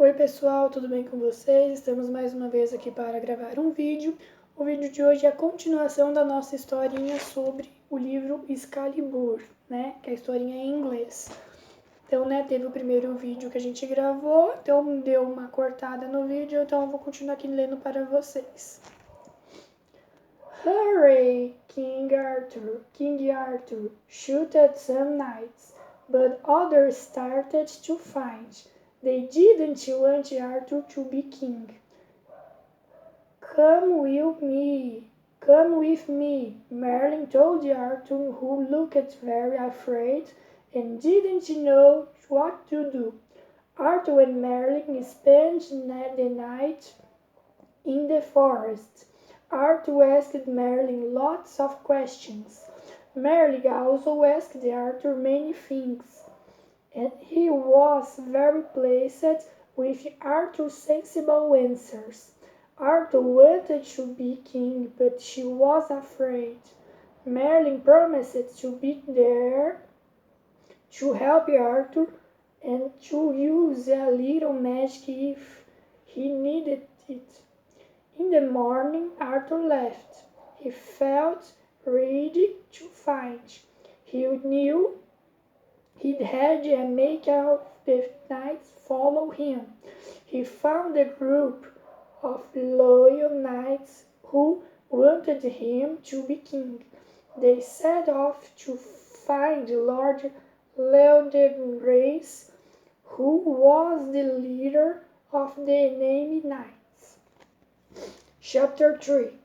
Oi pessoal, tudo bem com vocês? Estamos mais uma vez aqui para gravar um vídeo. O vídeo de hoje é a continuação da nossa historinha sobre o livro Excalibur, né? Que é a historinha em inglês. Então, teve o primeiro vídeo que a gente gravou, então deu uma cortada no vídeo, então eu vou continuar aqui lendo para vocês. Hurry, King Arthur shouted some knights, but others started to fight. They didn't want Arthur to be king. Come with me, Merlin told Arthur, who looked very afraid and didn't know what to do. Arthur and Merlin spent the night in the forest. Arthur asked Merlin lots of questions. Merlin also asked Arthur many things, and he was very pleased with Arthur's sensible answers. Arthur wanted to be king, but she was afraid. Merlin promised to be there to help Arthur and to use a little magic if he needed it. In the morning, Arthur left. He felt ready to fight. He knew he'd had to make all the knights follow him. He found a group of loyal knights who wanted him to be king. They set off to find Lord Leodegrace, who was the leader of the enemy knights. Chapter 3.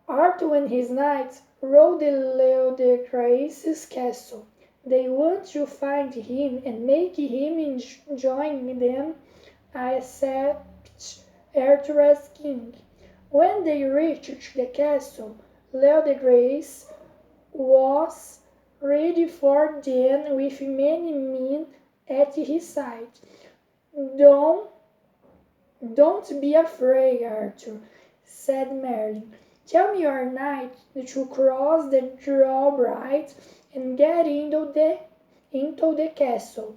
Arthur and his knights rode to Leodegrace's castle. They want to find him and make him join them accept Arthur as king. When they reached the castle, Leodegrace was ready for them with many men at his side. Don't be afraid, Arthur, said Merlin. Tell your knight to cross the drawbridge and get into the castle.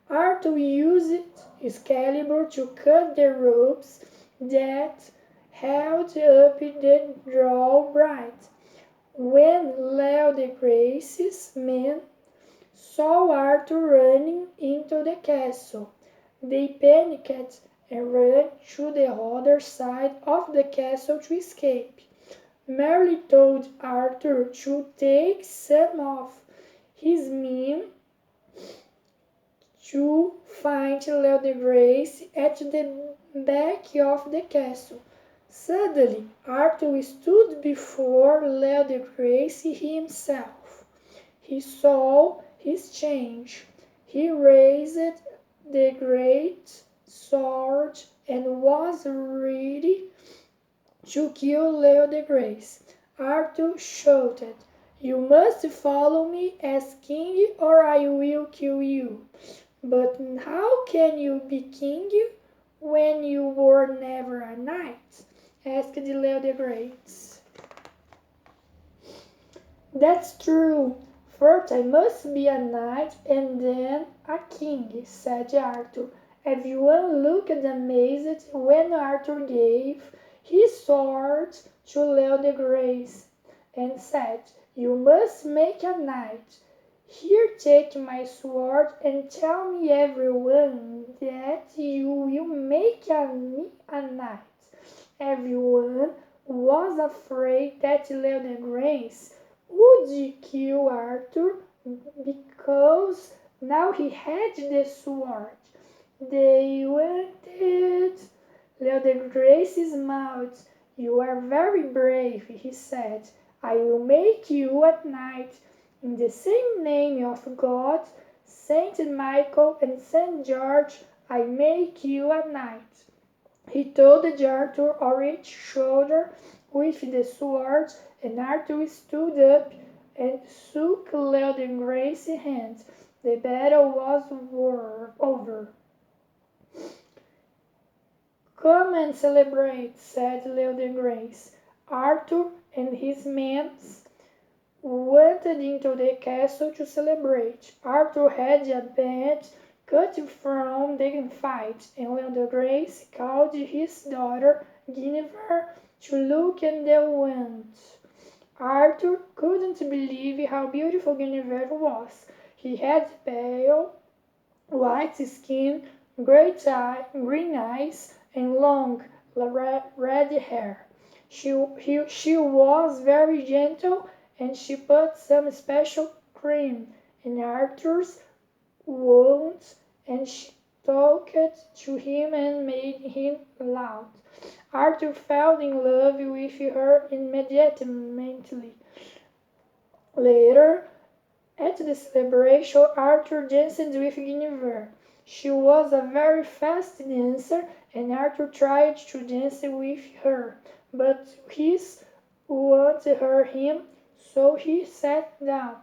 Arthur used excalibur to cut the ropes that held up the drawbridge. When Leodegrace's men saw Arthur running into the castle, they panicked and ran to the other side of the castle to escape. Merlin told Arthur to take some of his men to find Leodegrace at the back of the castle. Suddenly, Arthur stood before Leodegrace himself. He saw his change. He raised the great sword and was ready to kill Leodegrace. Arthur shouted, "You must follow me as king or I will kill you." "But how can you be king when you were never a knight?" asked Leodegrace. "That's true. First I must be a knight and then a king," said Arthur. Everyone looked amazed when Arthur gave his sword to Leodegrace and said, "You must make a knight. Here, take my sword and tell me everyone that you will make me a knight." Everyone was afraid that Leodegrace would kill Arthur because now he had the sword. They wanted. Leodegrace smiled. "You are very brave," he said. "I will make you a knight. In the same name of God, Saint Michael and Saint George, I make you a knight." He told Arthur on each shoulder with the sword, and Arthur stood up and shook Leodegrace's hand. The battle was over. "Come and celebrate," said Leodegrace. Arthur and his men went into the castle to celebrate. Arthur had a band cut from the fight, and when the Grace called his daughter Guinevere to look at the wind, Arthur couldn't believe how beautiful Guinevere was. He had pale, white skin, green eyes, and long, red hair. She was very gentle, and she put some special cream in Arthur's wounds, and she talked to him and made him laugh. Arthur fell in love with her immediately. Later, at the celebration, Arthur danced with Guinevere. She was a very fast dancer, and Arthur tried to dance with her, but his wanted him, so he sat down.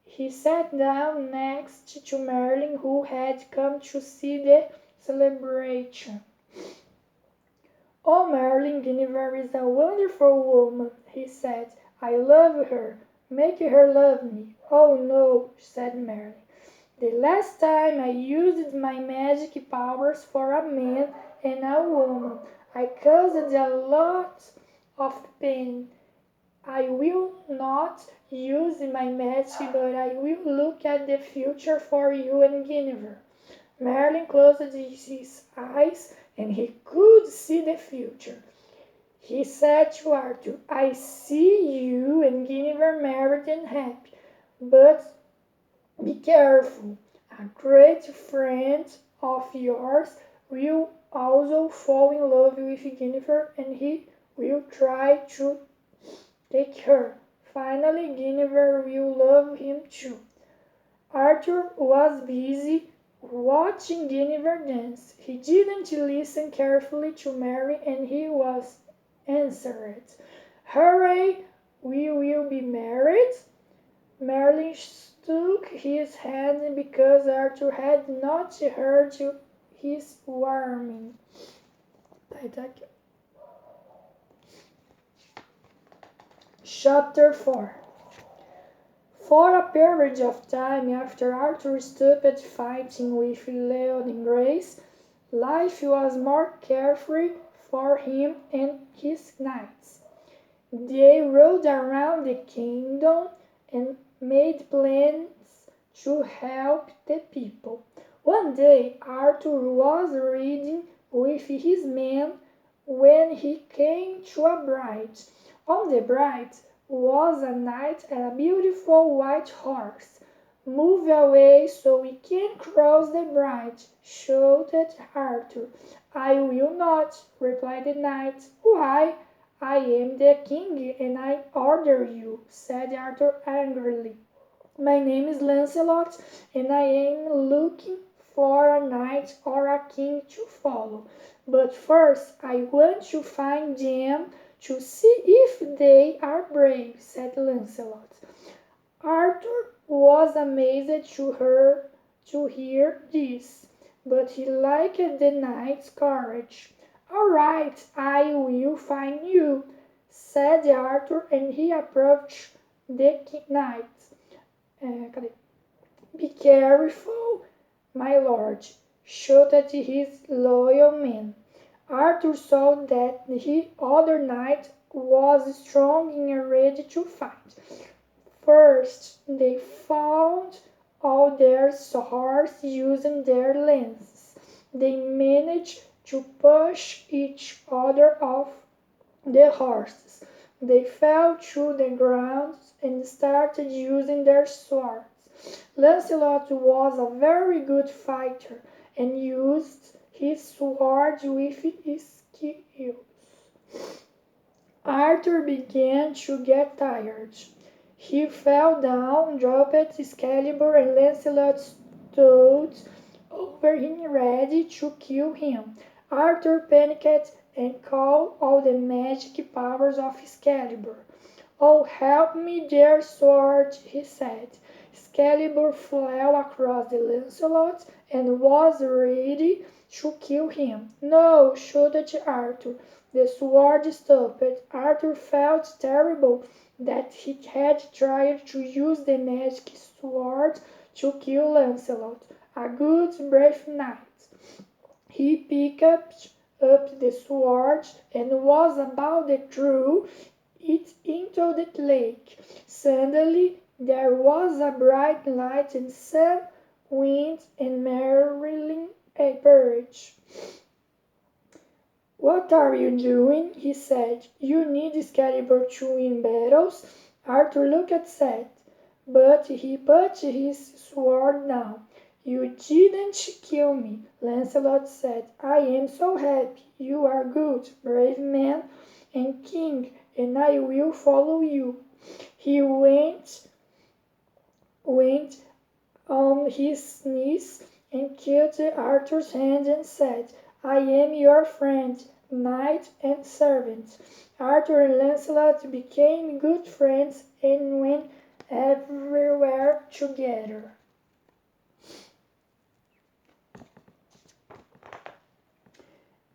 He sat down next to Merlin, who had come to see the celebration. "Oh, Merlin, Guinevere is a wonderful woman," he said. "I love her. Make her love me." "Oh, no," said Merlin. "The last time I used my magic powers for a man and a woman, I caused a lot of pain. I will not use my magic, but I will look at the future for you and Guinevere." Merlin closed his eyes, and he could see the future. He said to Arthur, "I see you and Guinevere married and happy, but be careful. A great friend of yours will also fall in love with Guinevere, and he will try to take her. Finally, Guinevere will love him too." Arthur was busy watching Guinevere dance. He didn't listen carefully to Mary, and he was answered, "Hooray, we will be married." Merlin shook his head because Arthur had not heard his warning. Chapter 4. For a period of time after Arthur stopped fighting with Leon and Grace, life was more carefree for him and his knights. They rode around the kingdom and made plans to help the people. One day Arthur was riding with his men when he came to a bridge. On the bridge was a knight and a beautiful white horse. "Move away so we can cross the bridge," shouted Arthur. "I will not," replied the knight. "Why? I am the king, and I order you," said Arthur angrily. "My name is Lancelot, and I am looking for a knight or a king to follow. But first I want to find them to see if they are brave," said Lancelot. Arthur was amazed to hear this, but he liked the knight's courage. "All right, I will find you," said Arthur, and he approached the knight. "Be careful, my lord," shouted his loyal men. Arthur saw that the other knight was strong and ready to fight. First, they found all their swords using their lances. They managed to push each other off the horses. They fell to the ground and started using their swords. Lancelot was a very good fighter and used his sword with skill. Arthur began to get tired. He fell down, dropped Excalibur, and Lancelot stood over him ready to kill him. Arthur panicked and called all the magic powers of Excalibur. "Oh, help me, dear sword," he said. Excalibur flew across the Lancelot and was ready to kill him. "No!" shouted Arthur. The sword stopped. Arthur felt terrible that he had tried to use the magic sword to kill Lancelot. a good, brave knight. He picked up the sword and was about to throw it into the lake. Suddenly there was a bright light and sun, wind, and merrily appeared. "What are you doing?" he said. "You need Excalibur to win battles." Arthur looked sad, but he put his sword down. "You didn't kill me," Lancelot said. "I am so happy. You are good, brave man and king, and I will follow you." He went on his knees and kissed Arthur's hand and said, "I am your friend, knight and servant." Arthur and Lancelot became good friends and went everywhere together.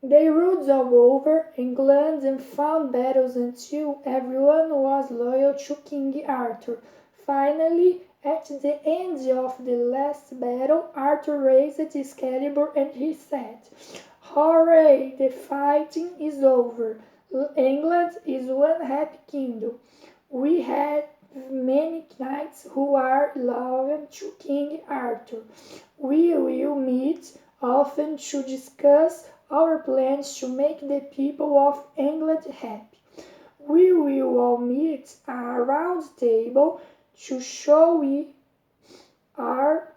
They rode all over England and fought battles until everyone was loyal to King Arthur. Finally, at the end of the last battle, Arthur raised Excalibur and he said, "Hooray! The fighting is over. England is one happy kingdom. We have many knights who are loyal to King Arthur. We will meet often to discuss our plans to make the people of England happy. We will all meet at a round table to show we are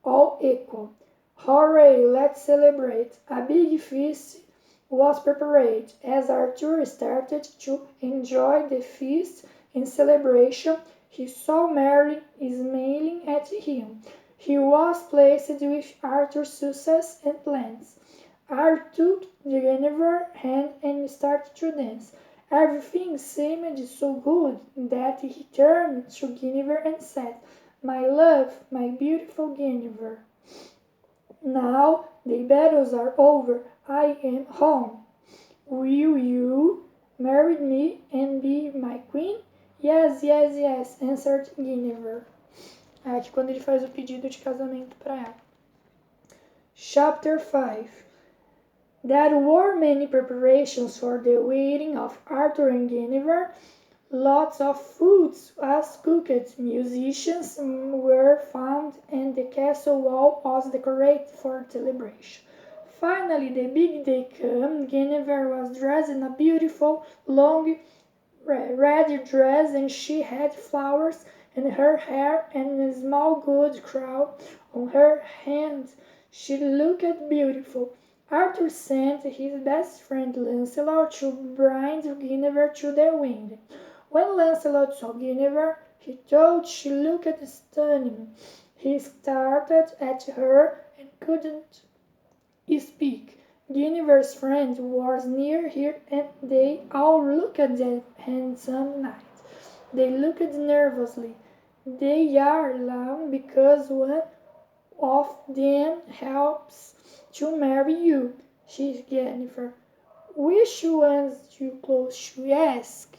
all equal. Hooray, let's celebrate." A big feast was prepared. As Arthur started to enjoy the feast and celebration, he saw Merlin smiling at him. He was pleased with Arthur's success and plans. Arthur took Guinevere's hand and started to dance. Everything seemed so good that he turned to Guinevere and said, "My love, my beautiful Guinevere, now the battles are over. I am home. Will you marry me and be my queen?" "Yes, yes, yes," answered Guinevere. Aqui quando ele faz o pedido de casamento para ela. Chapter 5. There were many preparations for the wedding of Arthur and Guinevere. Lots of food was cooked, musicians were found, and the castle wall was decorated for celebration. Finally, the big day came. Guinevere was dressed in a beautiful, long red dress, and she had flowers in her hair and a small gold crown on her hand. She looked beautiful. Arthur sent his best friend Lancelot to bring Guinevere to the wedding. When Lancelot saw Guinevere, he thought she looked stunning. He stared at her and couldn't speak. Guinevere's friend was near her and they all looked at the handsome knight. They looked nervously. "They are alone because one of them helps to marry you," said Guinevere. "Which one's you close to ask?"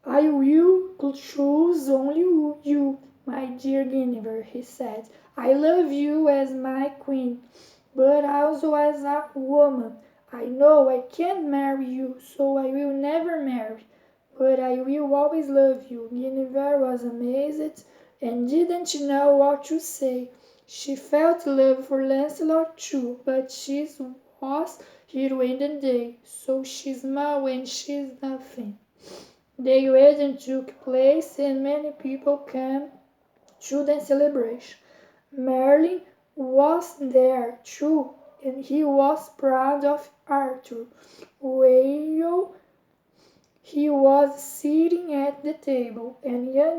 "I will choose only you, my dear Guinevere," he said. "I love you as my queen, but also as a woman. I know I can't marry you, so I will never marry, but I will always love you." Guinevere was amazed and didn't know what to say. She felt love for Lancelot too, but she was her wedding day, so she smiled and she's nothing. The wedding took place and many people came to the celebration. Merlin was there too, and he was proud of Arthur. While he was sitting at the table, and young